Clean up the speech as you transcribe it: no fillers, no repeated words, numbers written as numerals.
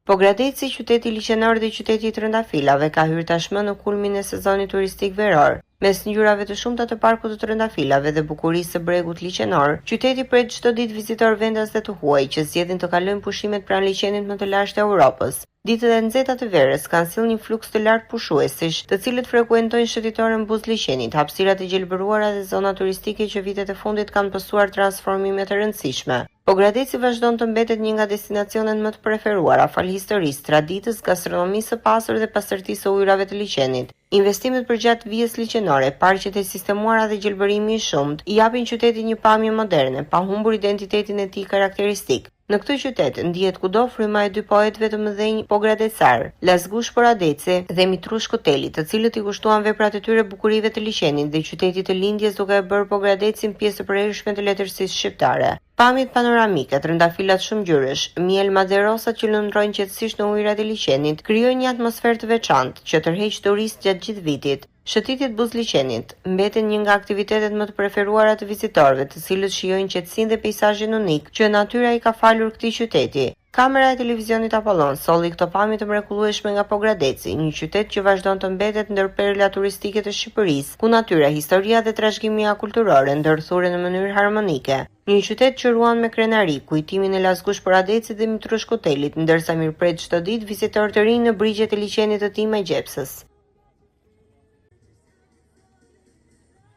Pogradeci, qyteti liqenor dhe qyteti i trëndafilave, ka hyrë tashmë në kulmin e sezonit turistik veror. Mes ngjyrave të shumta të parkut të trëndafilave dhe bukurisë së bregut liqenor, qyteti pret çdo ditë vizitor vendas dhe të huaj që zgjedhin të kalojnë pushimet pranë liqenit më të lashtë të Europës. Ditët e nxehta të verës kanë sjellë një fluks të lartë pushuesish, të cilët frekuentojnë shëtitorën buz liqenit, hapësirat e gjelbëruara dhe zona turistike që vitet e fundit kanë pësuar transformime të rëndësishme. Pogradeci vazhdon të mbetet një nga destinacionet më të preferuara fal historisë, traditës, gastronomisë së pasur dhe pastërtisë së ujrave të liqenit. Investimet përgjatë vijës liqenore, parqet e sistemuara dhe gjelbërimi i shumt i japin qytetit një pamje moderne, pa humbur identitetin e tij karakteristik. Në këtë qytet ndihet kudo fryma e dy poetëve të mëdhenj pogradecar, Lazgush Poradeci dhe Mitrush Koteli, të cilët i kushtuan veprat e tyre bukurive të liqenit dhe qytetit të lindjes, duke e bërë Pogradecin pjesë të përhershme të letërsisë shqiptare. Pamjet panoramike, trëndafilat shumë ngjyresh, mielma dhe rosat që lëndrojnë qetësisht në ujërat e liqenit, krijojnë një atmosferë të veçantë që tërheq turistë gjatë gjithë vitit. Shëtitjet buz liqenit mbeten një nga aktivitetet më të preferuara të vizitorëve, të cilët shijojnë qetësinë dhe peizazhin unik që natyra i ka falur këtij qyteti. Kamera e televizionit Apollon solli këto pamje të mrekullueshme nga Pogradeci, një qytet që vazhdon të mbetet ndër perla turistike të Shqipërisë, ku natyra, historia dhe trashëgimia kulturore ndërthurën në mënyrë harmonike. Një qytet që ruan me krenari kujtimin e Lazgush Poradecit dhe Mitrush Kotelit, ndërsa mirëpret çdo ditë vizitorë të rinj në brigjet e liqenit të Timaj Gjepsës.